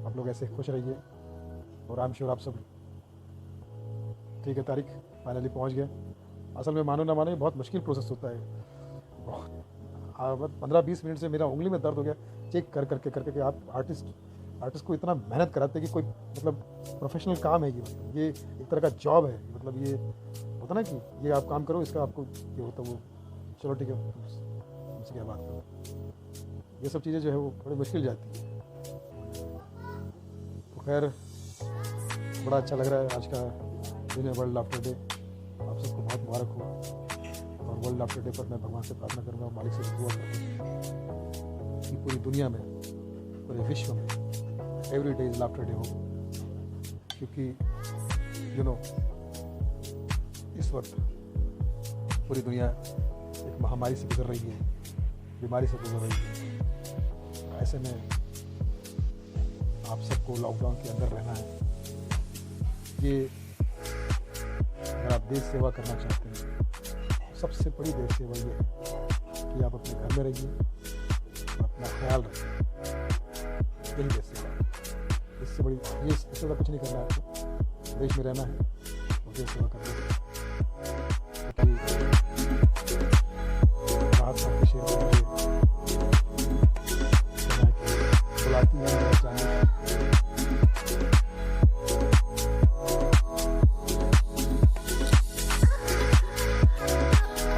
आप लोग ऐसे खुश रहिए और आई एम श्योर आप सब ठीक है। तारीख फाइनली पहुंच गए। असल में मानो ना मानो ये बहुत मुश्किल प्रोसेस होता है। बहुत 15-20 मिनट से मेरा उंगली में दर्द हो गया चेक कर करके करके कि आप आर्टिस्ट को इतना मेहनत कराते हैं कि कोई मतलब प्रोफेशनल काम है ये, मतलब ये एक तरह का जॉब है, मतलब ये होता ना कि ये आप काम करो इसका आपको ये होता वो, चलो ठीक है तुमसे क्या बात करो, ये सब चीज़ें जो है वो बड़ी मुश्किल जाती है। तो खैर बड़ा अच्छा लग रहा है। आज का दिन है वर्ल्ड लाफ्टर डे, आप सबको बहुत मुबारक हो। और वर्ल्ड लाफ्टर डे पर मैं भगवान से प्रार्थना करूँगा, मालिक से दुआ करूँगा कि पूरी दुनिया में, पूरे विश्व में every day is laughter day हो, क्योंकि यू नो इस वक्त पूरी दुनिया एक महामारी से गुजर रही है, बीमारी से गुजर रही है। ऐसे में आप सबको लॉकडाउन के अंदर रहना है। ये अगर आप देश सेवा करना चाहते हैं, सबसे बड़ी देश सेवा ये है कि आप अपने घर में रहिए, अपना ख्याल रखिए। यही देश सेवा है। इससे बड़ी ये इससे ज़्यादा कुछ नहीं करना है आपको। देश में रहना है और देश सेवा करना है। राहत साहब के शेर में बुलाती है जाने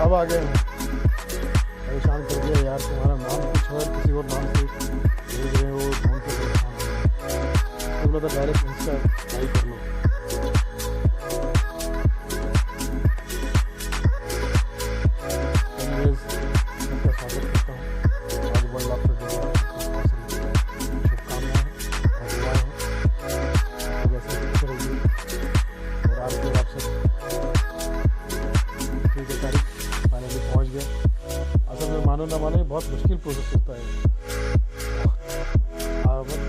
अब आ गए परेशान कर दिया यार, तुम्हारा नाम कुछ है किसी और नाम से भेज रहे हो, फोन से परेशान हो। तो बोला था डायरेक्ट इंस्टा लाइक कर लो। एनीवेज उनका स्वागत करता हूँ। आज वर्ल्ड लाफ्टर डे शुभकामनाएं और दुआएं हैं। तो वैसे खुश रहिए और आप सब ठीक है। तारीख फाइनली पहुंच गए। असल में मानो ना मानो ये बहुत मुश्किल प्रोसेस होता है।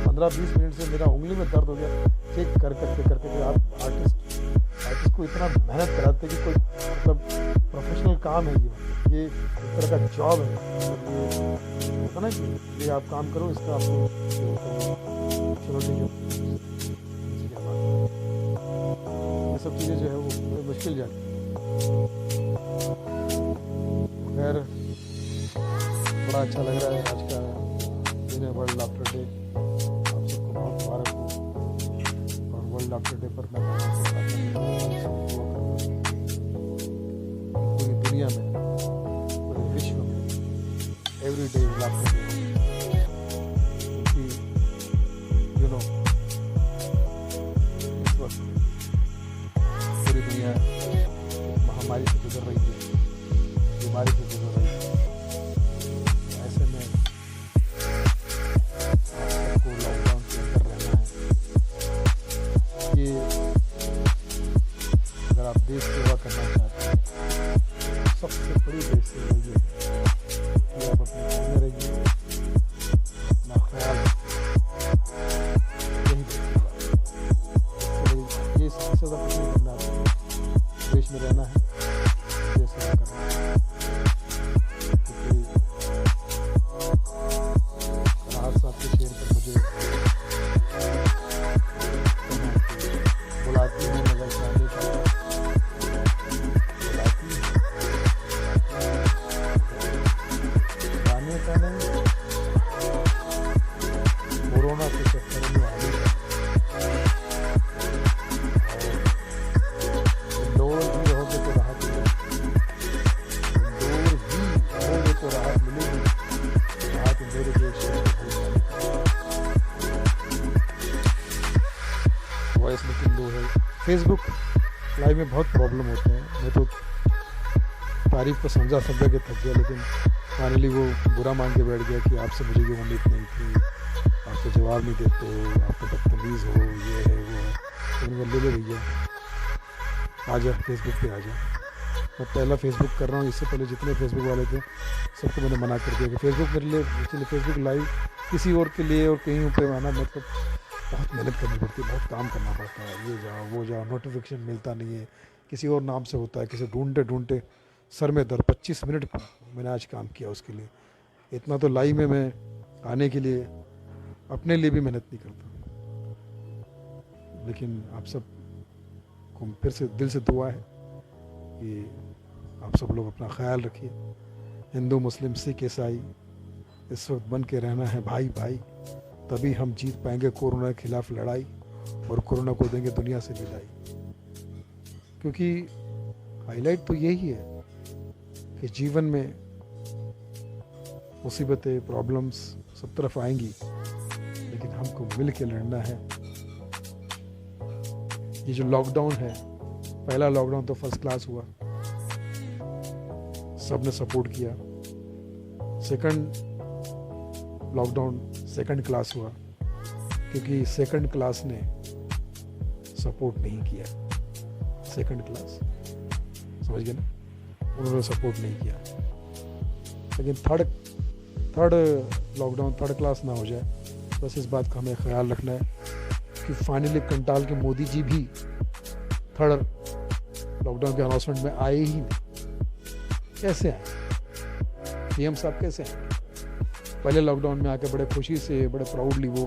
15-20 मिनट से मेरा उंगली में दर्द हो गया चेक कर करके करके कि आप आर्टिस्ट को इतना मेहनत कराते हैं कि कोई मतलब प्रोफेशनल काम है ये एक तरह का जॉब है, मतलब ये होता ना कि ये आप काम करो इसका आपको चलो ठीक है ये सब चीज़ें जो है वो बड़ी मुश्किल जाती है। खैर बड़ा अच्छा लग रहा है। आज का दिन है वर्ल्ड लाफ्टर डे, आप सबको बहुत मुबारक हो। और वर्ल्ड लाफ्टर डे पर मैं भगवान से प्रार्थना करूँगा, पूरी दुनिया में, पूरे विश्व में every day is laughter day हो, क्योंकि यू नो इस वक्त पूरी दुनिया महामारी से गुजर रही है, बीमारी से गुजर रही है। ऐसे में आपको लॉकडाउन के अंदर रहना है। ये अगर आप देश सेवा करना चाहते हैं, सबसे बड़ी देश सेवा ये है कि आप अपने घर में रहिए, अपना ख्याल रखिए। यही देश सेवा है। ये सबसे ज़्यादा कुछ नहीं करना है। देश में रहना है, देश सेवा करना है। राहत साहब के शेर पर मुझे बुलाती हूँ मगर जाने का बुलाती जाने का नहीं, कोरोना के चक्कर में आने का। इंदौर भी रहोगे तो राहत मिलेगी, इंदौर ही रहोगे तो राहत मिलेगी। राहत मेरे देश वॉइस लेकिन लो है। फेसबुक लाइव में बहुत प्रॉब्लम होते हैं। मैं तो तारीफ को समझा के थक गया, लेकिन फाइनली वो बुरा मान के बैठ गया कि आपसे मुझे ये उम्मीद नहीं थी, आप तो जवाब नहीं देते हो, आप तो बदतमीज़ हो, ये है वो है। तो मैंने ले भैया आ जा फेसबुक पे आ जा। मैं पहला फेसबुक कर रहा हूँ, इससे पहले जितने फेसबुक वाले थे सबको मैंने मना कर दिया कि फेसबुक मेरे लिए, इसलिए फेसबुक लाइव किसी और के लिए और कहीं पे आना मतलब बहुत मेहनत करनी पड़ती है, बहुत काम करना पड़ता है। ये जाओ वो जाओ, नोटिफिकेशन मिलता नहीं है, किसी और नाम से होता है, किसी ढूंढते ढूंढते सर में दर्द। 25 मिनट मैंने आज काम किया उसके लिए। इतना तो लाइव में मैं आने के लिए अपने लिए भी मेहनत नहीं करता। लेकिन आप सब को फिर से दिल से दुआ है कि आप सब लोग अपना ख्याल रखिए। हिंदू मुस्लिम सिख ईसाई इस वक्त बन के रहना है भाई भाई, तभी हम जीत पाएंगे कोरोना के खिलाफ लड़ाई और कोरोना को देंगे दुनिया से विदाई। क्योंकि हाईलाइट तो यही है कि जीवन में मुसीबतें प्रॉब्लम्स सब तरफ आएंगी, लेकिन हमको मिल के लड़ना है। ये जो लॉकडाउन है, पहला लॉकडाउन तो फर्स्ट क्लास हुआ, सबने सपोर्ट किया। सेकंड लॉकडाउन सेकंड क्लास हुआ, क्योंकि सेकंड क्लास ने सपोर्ट नहीं किया। सेकंड क्लास, समझ गए ना, उन्होंने सपोर्ट नहीं किया। लेकिन थर्ड लॉकडाउन थर्ड क्लास ना हो जाए, बस इस बात का हमें ख्याल रखना है कि फाइनली कंटाल के मोदी जी भी थर्ड लॉकडाउन के अनाउंसमेंट में आए ही नहीं। कैसे आए पीएम साहब, कैसे आए? पहले लॉकडाउन में आके बड़े खुशी से बड़े प्राउडली वो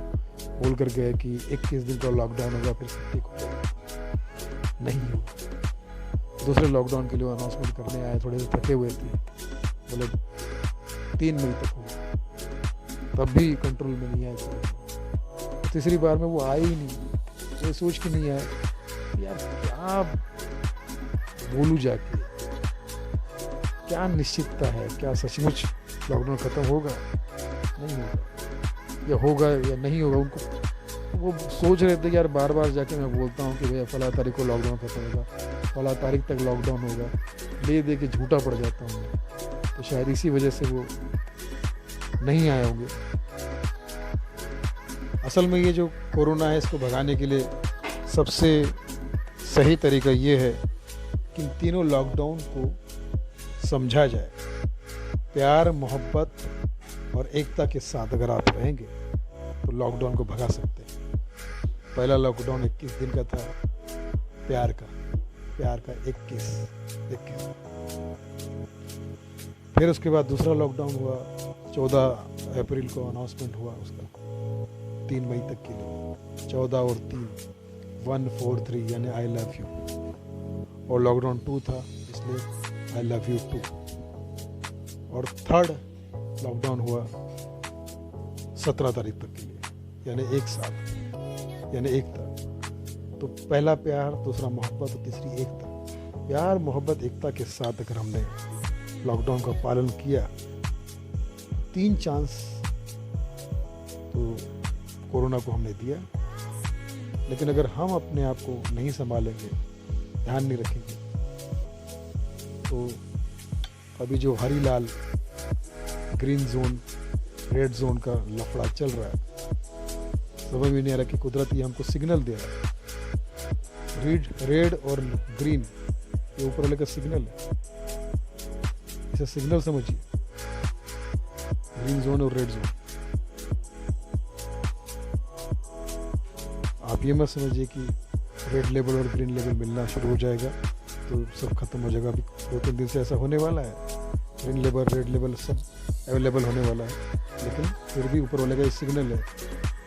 बोल कर गए कि 21 दिन का लॉकडाउन होगा, फिर 30 को नहीं हुआ। दूसरे लॉकडाउन के लिए अनाउंसमेंट करने आए, थोड़े से थके हुए थे, बोले 3 मई तक होगा, तब भी कंट्रोल में नहीं आया। तीसरी बार में वो आए ही नहीं। ये सोच के नहीं आए यार क्या बोलूं जाके, क्या निश्चितता है, क्या सचमुच लॉकडाउन खत्म होगा? नहीं होगा, या होगा या नहीं होगा। उनको वो सोच रहे थे कि यार बार बार जाके मैं बोलता हूँ कि भैया फला तारीख को लॉकडाउन खत्म होगा, फला तारीख तक लॉकडाउन होगा, दे के झूठा पड़ जाता हूँ। तो शायद इसी वजह से वो नहीं आए होंगे। असल में ये जो कोरोना है, इसको भगाने के लिए सबसे सही तरीका ये है कि इन तीनों लॉकडाउन को समझा जाए। प्यार, मोहब्बत और एकता के साथ अगर आप रहेंगे तो लॉकडाउन को भगा सकते हैं। पहला लॉकडाउन 21 दिन का था, प्यार का 21। फिर उसके बाद दूसरा लॉकडाउन हुआ, 14 अप्रैल को अनाउंसमेंट हुआ उसका, 3 मई तक के लिए। 14 और 3 143 यानी आई लव यू। और लॉकडाउन 2 था, इसलिए आई लव यू 2। और थर्ड लॉकडाउन हुआ 17 तारीख तक के लिए, यानी 1 साल, यानी एकता। तो पहला प्यार, दूसरा मोहब्बत और तीसरी एकता। प्यार, मोहब्बत, एकता के साथ अगर हमने लॉकडाउन का पालन किया, 3 चांस तो कोरोना को हमने दिया। लेकिन अगर हम अपने आप को नहीं संभालेंगे, ध्यान नहीं रखेंगे, तो अभी जो हरी लाल ग्रीन जोन रेड जोन का लफड़ा चल रहा है, समझ में नहीं आ रहा कि कुदरत ये हमको सिग्नल दे रहा है। रेड और ग्रीन ये ऊपर वाले का सिग्नल है, इसे सिग्नल समझिए, ग्रीन जोन और रेड जोन। आप ये मत समझिए कि रेड लेवल और ग्रीन लेवल मिलना शुरू हो जाएगा तो सब खत्म हो जाएगा। अभी 2-3 दिन से ऐसा होने वाला है, ग्रीन लेवल रेड लेवल सब अवेलेबल होने वाला है। लेकिन फिर भी ऊपर वाले का सिग्नल है,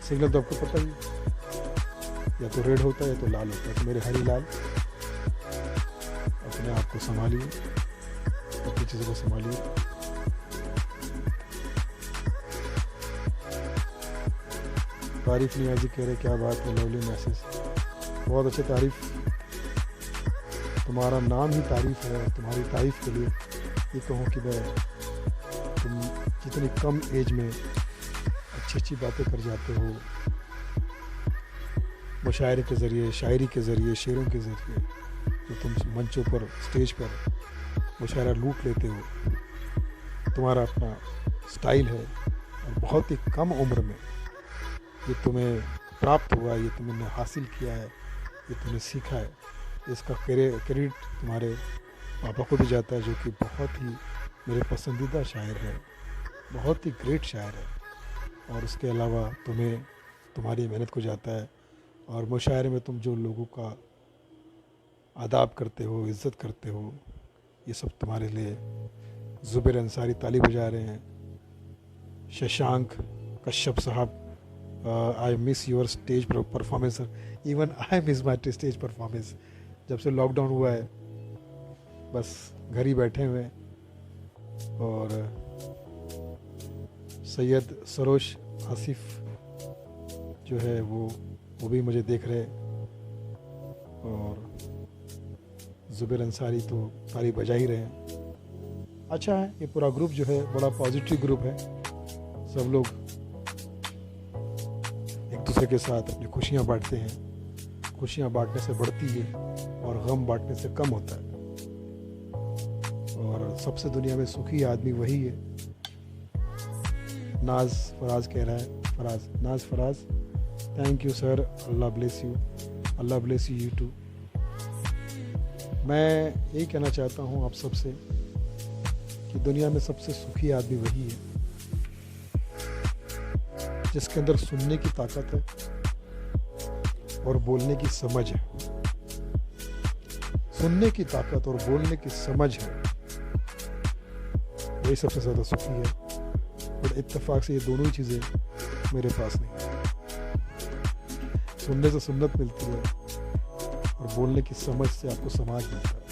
सिग्नल तो आपको पता ही, या तो रेड होता है या तो लाल होता है। तो मेरे हरी लाल, अपने आप को संभालिए, अपनी चीज़ों को संभालिए। तारीफ नहीं आजी कह रहे, क्या बात है, लवली मैसेज, बहुत अच्छी तारीफ। तुम्हारा नाम ही तारीफ है, तुम्हारी तारीफ के लिए ये कहूँ कि मैं तुम जितनी कम एज में अच्छी अच्छी बातें कर जाते हो, मुशायरे के ज़रिए, शायरी के ज़रिए, शेरों के ज़रिए, जो तुम मंचों पर, स्टेज पर मुशायरा लूट लेते हो। तुम्हारा अपना स्टाइल है और बहुत ही कम उम्र में ये तुम्हें प्राप्त हुआ, ये तुमने हासिल किया है, ये तुमने सीखा है। इसका क्रेडिट तुम्हारे पापा को भी जाता है, जो कि बहुत ही मेरे पसंदीदा शायर है, बहुत ही ग्रेट शायर है। और उसके अलावा तुम्हें तुम्हारी मेहनत को जाता है। और मुशायरे में तुम जो लोगों का आदाब करते हो, इज़्ज़त करते हो, ये सब तुम्हारे लिए। ज़ुबैर अंसारी ताली बजा रहे हैं, शशांक कश्यप साहब I miss your stage performance sir. Even I miss my stage performance. जब से लॉकडाउन हुआ है बस घर ही बैठे हुए हैं. और सैयद सरोश आसिफ जो है वो भी मुझे देख रहे. और ज़ुबैर अंसारी तो ताली बजा ही रहे हैं. अच्छा है, ये पूरा ग्रुप जो है बड़ा पॉजिटिव ग्रुप है. सब लोग एक दूसरे के साथ अपनी खुशियाँ बांटते हैं. खुशियाँ बांटने से बढ़ती है और गम बांटने से कम होता है. और सबसे दुनिया में सुखी आदमी वही है. नाज फराज कह रहा है. Naaz Faraz, thank you sir, Allah bless you, Allah bless you too. मैं यही कहना चाहता हूँ आप सबसे कि दुनिया में सबसे सुखी आदमी वही है जिसके अंदर सुनने की ताकत है और बोलने की समझ है. सुनने की ताकत और बोलने की समझ है, वही सबसे ज़्यादा सुखी है. और इत्तेफाक से ये दोनों ही चीज़ें मेरे पास नहीं है. सुनने से सुन्नत मिलती है और बोलने की समझ से आपको समाज मिलता है.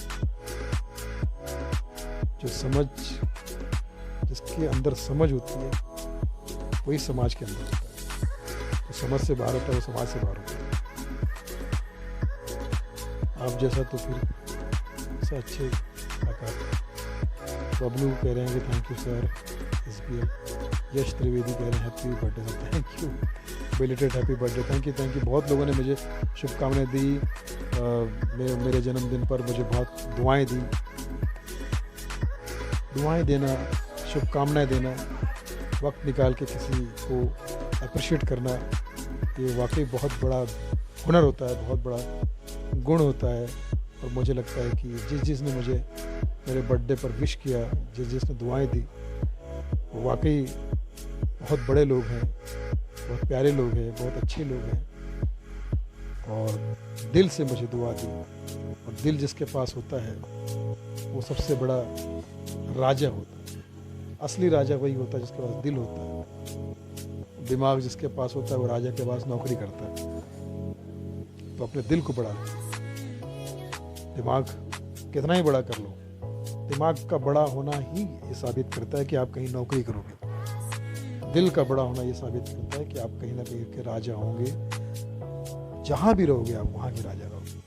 जो समझ, जिसके अंदर समझ होती है वही समाज के अंदर होता है. तो समझ से बाहर होता है वो समाज से बाहर होता है. आप जैसा तो फिर से अच्छे आकार. बबलू कह रहे हैं कि थैंक यू सर. SPL यश त्रिवेदी कह रहे हैं happy birthday sir. Thank you, belated happy birthday. Thank you. बहुत लोगों ने मुझे शुभकामनाएं दी. मेरे जन्मदिन पर मुझे बहुत दुआएं दी. दुआएं देना, शुभकामनाएं देना, वक्त निकाल के किसी को अप्रिशिएट करना, ये वाकई बहुत बड़ा हुनर होता है, बहुत बड़ा गुण होता है. और मुझे लगता है कि जिसने मुझे मेरे बर्थडे पर विश किया, जिसने दुआएं दी, वो वाकई बहुत बड़े लोग हैं, बहुत प्यारे लोग हैं, बहुत अच्छे लोग हैं. और दिल से मुझे दुआ दी. और दिल जिसके पास होता है वो सबसे बड़ा राजा होता है. असली राजा वही होता है जिसके पास दिल होता है. दिमाग जिसके पास होता है वो राजा के पास नौकरी करता है. तो अपने दिल को बढ़ा लो. दिमाग कितना ही बड़ा कर लो, दिमाग का बड़ा होना ही ये साबित करता है कि आप कहीं नौकरी करोगे. दिल का बड़ा होना ये साबित करता है कि आप कहीं ना कहीं के राजा होंगे. जहां भी रहोगे आप वहां के राजा रहोगे.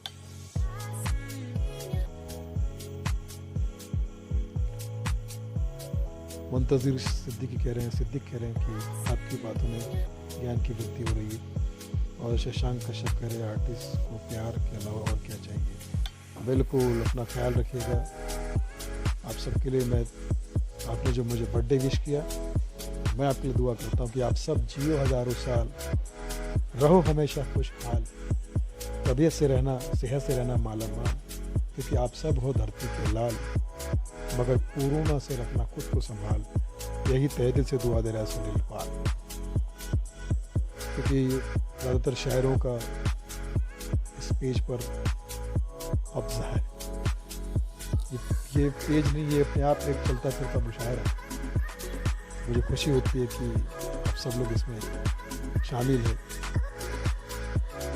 मुंतजिर सिद्दीकी कह रहे हैं कि आपकी बातों में ज्ञान की वृद्धि हो रही है. और शशांक कश्यप कह रहे हैं आर्टिस्ट को प्यार के अलावा और क्या चाहिए. बिल्कुल, अपना ख्याल रखिएगा. आप सबके लिए मैं, आपने जो मुझे बर्थडे विश किया, मैं आपके लिए दुआ करता हूँ कि आप सब जियो हज़ारों साल, रहो हमेशा खुशहाल, तबीयत से रहना, सेहत से रहना माला माल. क्योंकि आप सब हो धरती के लाल, मगर कोरोना से रखना खुद को संभाल. यही तहे दिल से दुआ दे रहा है सुनील पाल. क्योंकि ज़्यादातर शायरों का इस पेज पर कब्जा है. ये पेज नहीं, ये अपने आप एक चलता फिरता मुशायरा है. मुझे खुशी होती है कि आप सब लोग इसमें शामिल हैं.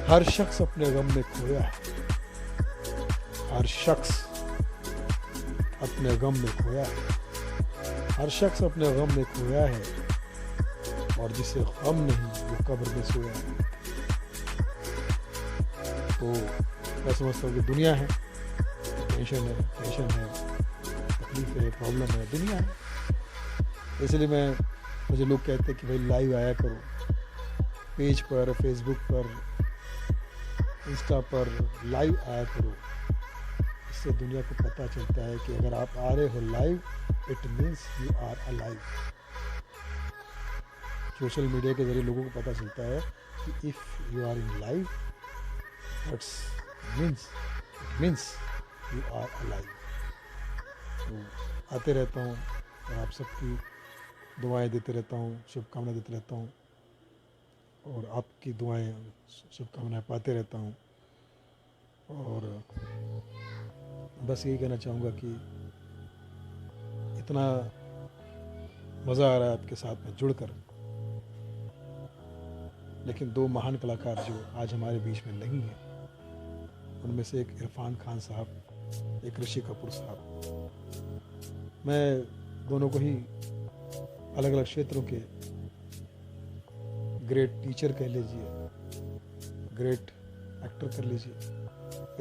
हर शख्स अपने गम में खोया है. हर शख्स अपने गम में खोया है. हर शख्स अपने गम में खोया है. और जिसे गम नहीं वो कब्र में सोया है. तो मैं समझता हूँ कि दुनिया है, टेंशन है, तकलीफ है, प्रॉब्लम है, दुनिया है. इसलिए मुझे लोग कहते हैं कि भाई लाइव आया करो, पेज पर, फेसबुक पर, इंस्टा पर लाइव आया करो. इससे दुनिया को पता चलता है कि अगर आप आ रहे हो live, it means you are alive. Social media के जरिए लोगों को पता चलता है कि if you are in live, it's means you are alive. तो आते रहता हूँ और आप सबकी दुआएं देते रहता हूँ, शुभकामनाएं देते रहता हूँ. और आपकी दुआएं, शुभकामनाएं पाते रहता हूँ. और बस यही कहना चाहूँगा कि इतना मज़ा आ रहा है आपके साथ में जुड़कर. लेकिन दो महान कलाकार जो आज हमारे बीच में नहीं हैं, उनमें से एक इरफान खान साहब, एक ऋषि कपूर साहब। मैं दोनों को ही अलग अलग क्षेत्रों के ग्रेट टीचर कह लीजिए, ग्रेट एक्टर कर लीजिए।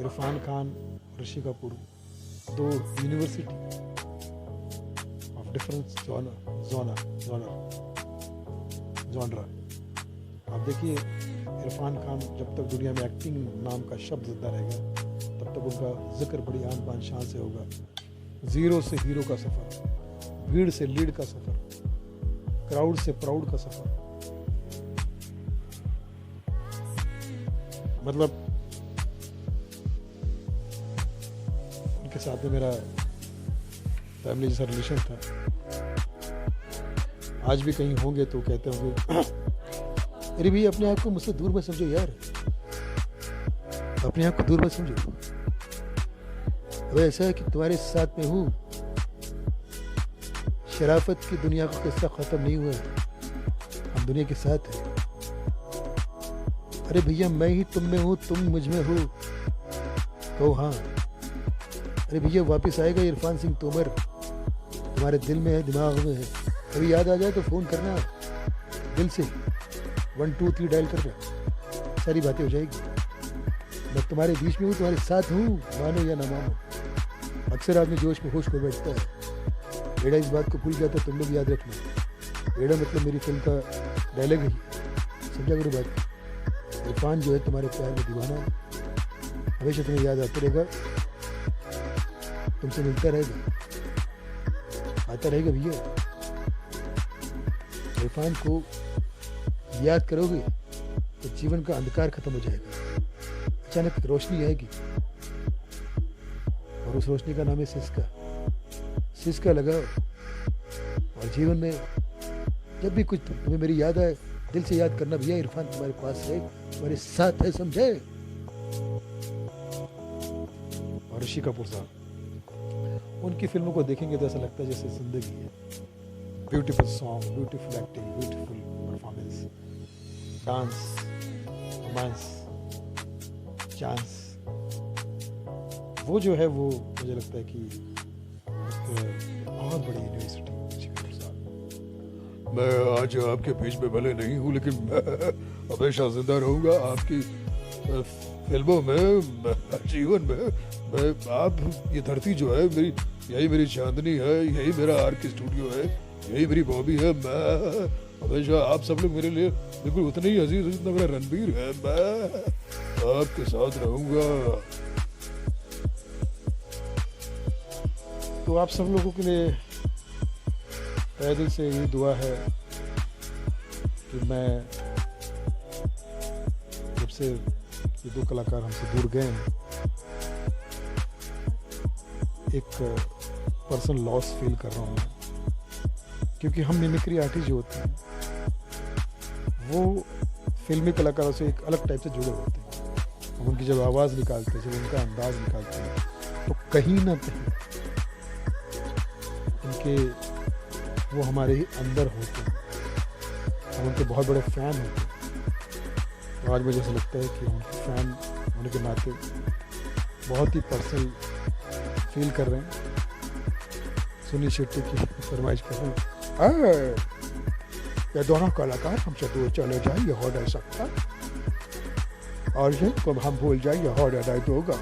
इरफान खान और ऋषि कपूर दो यूनिवर्सिटी ऑफ डिफरेंट जॉनरा। आप देखिए, इरफान खान जब तक दुनिया में एक्टिंग नाम का शब्द जिंदा रहेगा, तब तक उनका जिक्र बड़ी आन बान शान से होगा। जीरो से हीरो का सफ़र, भीड़ से लीड का सफ़र, क्राउड से प्राउड का सफ़र। मतलब उनके साथ में मेरा फैमिली जैसा रिलेशन था। आज भी कहीं होंगे तो कहते होंगे, अरे भैया अपने आप को मुझसे दूर मत समझो यार, अपने आप को दूर मत समझो। अब ऐसा है कि तुम्हारे साथ में हूँ, शराफत की दुनिया का किस्सा ख़त्म नहीं हुआ, हम दुनिया के साथ हैं। अरे भैया मैं ही तुम में हूँ, तुम मुझ में हो, कहो हाँ। अरे भैया वापस आएगा इरफान सिंह तोमर, तुम्हारे दिल में है, दिमाग में है। कभी याद आ जाए तो फ़ोन करना, दिल से 1 2 3 डायल करना, सारी बातें हो जाएगी। मैं तुम्हारे बीच में हूँ, तुम्हारे साथ हूँ, मानो या ना मानो। अक्सर आदमी जोश में होश को बैठता है। एड़ा इस बात को भूल गया था, तुमने भी याद रखना। एड़ा मतलब मेरी फिल्म का डायलॉग ही, समझा करो बात। इरफान जो है तुम्हारे प्यार में दीवाना है, हमेशा तुम्हें याद आता रहेगा, तुमसे मिलता रहेगा, आता रहेगा भैया। इरफान को याद करोगे तो जीवन का अंधकार खत्म हो जाएगा, अचानक रोशनी आएगी, और उस रोशनी का नाम है सिसका। सिसका लगाओ और जीवन में जब भी कुछ तुम्हें मेरी याद आए, दिल से याद करना, भैया इरफान तुम्हारे पास है, तुम्हारे साथ है, समझे। और ऋषि कपूर साहब, उनकी फिल्मों को देखेंगे तो ऐसा लगता है जैसे जिंदगी है। Beautiful song, beautiful acting, beautiful performance, dance, romance, chance, वो जो है वो मुझे लगता है कि एक बहुत बड़ी यूनिवर्सिटी। मैं आज आपके बीच में भले नहीं हूँ, लेकिन मैं हमेशा जिंदा रहूँगा आपकी फिल्मों में, जीवन में। मैं आप, ये धरती जो है मेरी, यही मेरी चांदनी है, यही मेरा आर के स्टूडियो है, यही मेरी बॉबी है। मैं हमेशा, आप सब लोग मेरे लिए बिल्कुल उतने ही अजीज हो जितना मेरा रणबीर है। मैं आपके साथ रहूँगा। तो आप सब लोगों के लिए तहे दिल से यही दुआ है कि मैं, जब से ये दो कलाकार हमसे दूर गए हैं, एक पर्सनल लॉस फील कर रहा हूँ मैं। क्योंकि हम मिमिक्री आर्टिस्ट जो होते हैं वो फिल्मी कलाकारों से एक अलग टाइप से जुड़े होते हैं। हम उनकी जब आवाज़ निकालते हैं, जब उनका अंदाज निकालते हैं, तो कहीं ना कहीं उनके, वो हमारे ही अंदर होते हैं, हम उनके बहुत बड़े फ़ैन होते हैं। तो आज मुझे ऐसा लगता है कि उनके फ़ैन होने के नाते बहुत ही पर्सनल फील कर रहे हैं। सुनील शेट्टी की फरमाइश कर रहे हैं, ये दोनों कलाकार हमसे दूर चले जाए, ये हो नहीं सकता, और ये कब हम भूल जाए, ये हो नहीं होगा।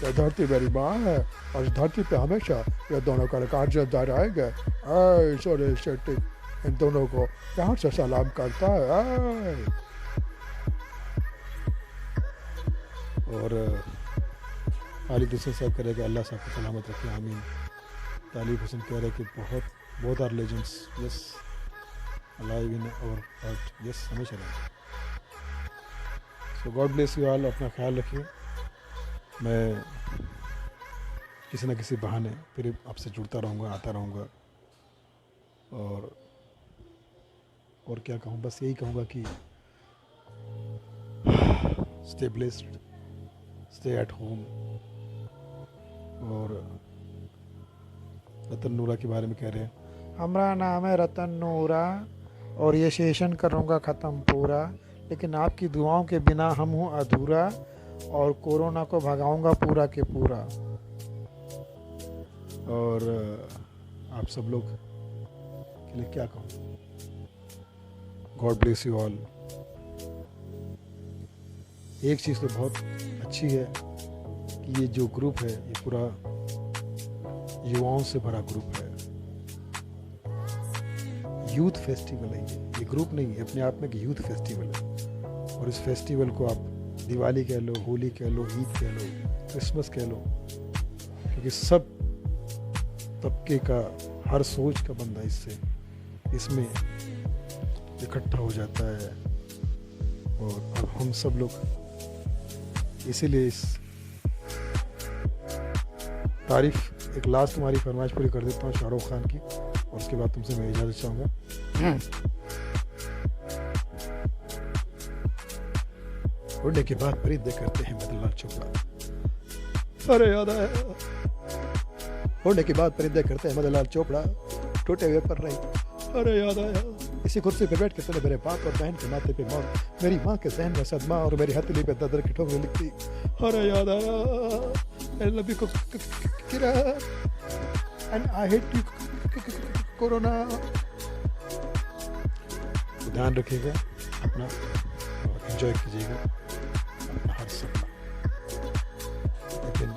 ये धरती मेरी माँ है, और इस धरती पे हमेशा ये दोनों कलाकार जिंदा रहेंगे। सुनील शेट्टी इन दोनों को यहाँ से सलाम करता है। और आलिफ हुसैन साहब कह रहे कि अल्लाह साहब को सलामत रखे, आमीन। तालिब हुसैन कह रहे कि बहुत are legends, yes, alive in our heart, yes, हमेशा रहेंगे। So God bless you all, अपना ख्याल रखिए। मैं किसी न किसी बहाने फिर आपसे जुड़ता रहूँगा, आता रहूँगा। और क्या कहूँ, बस यही कहूँगा कि stay blessed, stay at home. और रतन नूरा के बारे में कह रहे हैं, हमारा नाम है रतन नूरा, और ये सेशन करूँगा ख़त्म पूरा, लेकिन आपकी दुआओं के बिना हम हूँ अधूरा, और कोरोना को भगाऊंगा पूरा के पूरा। और आप सब लोग के लिए क्या कहूँ, गॉड ब्लेस यू ऑल। एक चीज़ तो बहुत अच्छी है कि ये जो ग्रुप है ये पूरा युवाओं से भरा ग्रुप है। यूथ फेस्टिवल है ये ग्रुप नहीं है, अपने आप में एक यूथ फेस्टिवल है। और इस फेस्टिवल को आप दिवाली कह लो, होली कह लो, ईद कह लो, क्रिसमस कह लो, क्योंकि सब तबके का, हर सोच का बंदा इसमें इकट्ठा हो जाता है। और अब हम सब लोग इसीलिए इस तारीफ, एक लास्ट तुम्हारी फरमाइश पूरी कर देता हूँ शाहरुख खान की, और उसके बाद तुमसे मैं इजाज़त चाहूँगा। उड़ने के बाद परिंदे करते हैं मदनलाल चोपड़ा। अरे याद आया, उड़ने के बाद परिंदे करते हैं मदनलाल चोपड़ा, टूटे हुए पर नहीं। अरे याद आया, इसी कुर्सी पे बैठ के तूने मेरे बाप और बहन के माथे पे मौत, मेरी माँ के सहन में सदमा, और मेरी हथेली पे दर्द की ठोकरें लिखती। अरे याद आया, आई लव यू किरा and I hate you corona. ध्यान रखिएगा अपना, और एंजॉय कीजिएगा अपना हर सपना। लेकिन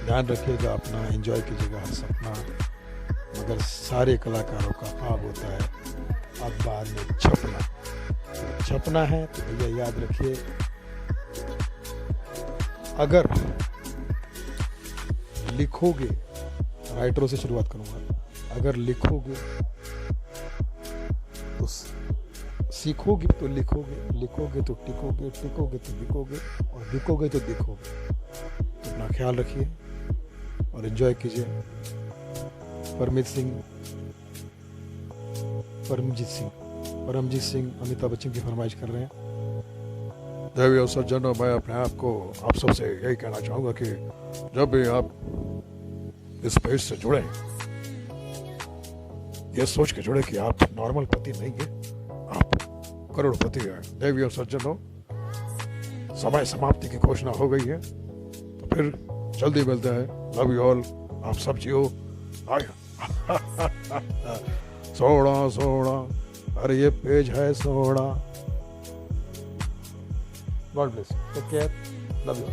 ध्यान रखिएगा अपना, एंजॉय कीजिएगा हर सपना, मगर सारे कलाकारों का ख्वाब होता है अखबार में छपना है। तो भैया याद रखिए, अगर लिखोगे, राइटरों से शुरुआत करूंगा, अगर लिखोगे तो सीखोगे, तो लिखोगे, लिखोगे तो टिकोगे, टिकोगे तो बिकोगे, और बिकोगे तो दिखोगे। तो अपना ख्याल रखिए और एंजॉय कीजिए। परमजीत सिंह अमिताभ बच्चन की फरमाइश कर रहे हैं। देवी और सज्जनों, मैं अपने आप को आप सबसे यही कहना चाहूँगा कि जब भी आप इस पेज से जुड़े, ये सोच के जुड़े कि आप नॉर्मल पति नहीं है, आप करोड़पति हैं। देवी और सज्जनों, समय समाप्ति की घोषणा हो गई है, तो फिर जल्दी मिलते हैं। लव यू ऑल, आप सब जियो। सोड़ा, अरे ये पेज है सोड़ा। God bless, take care, love you.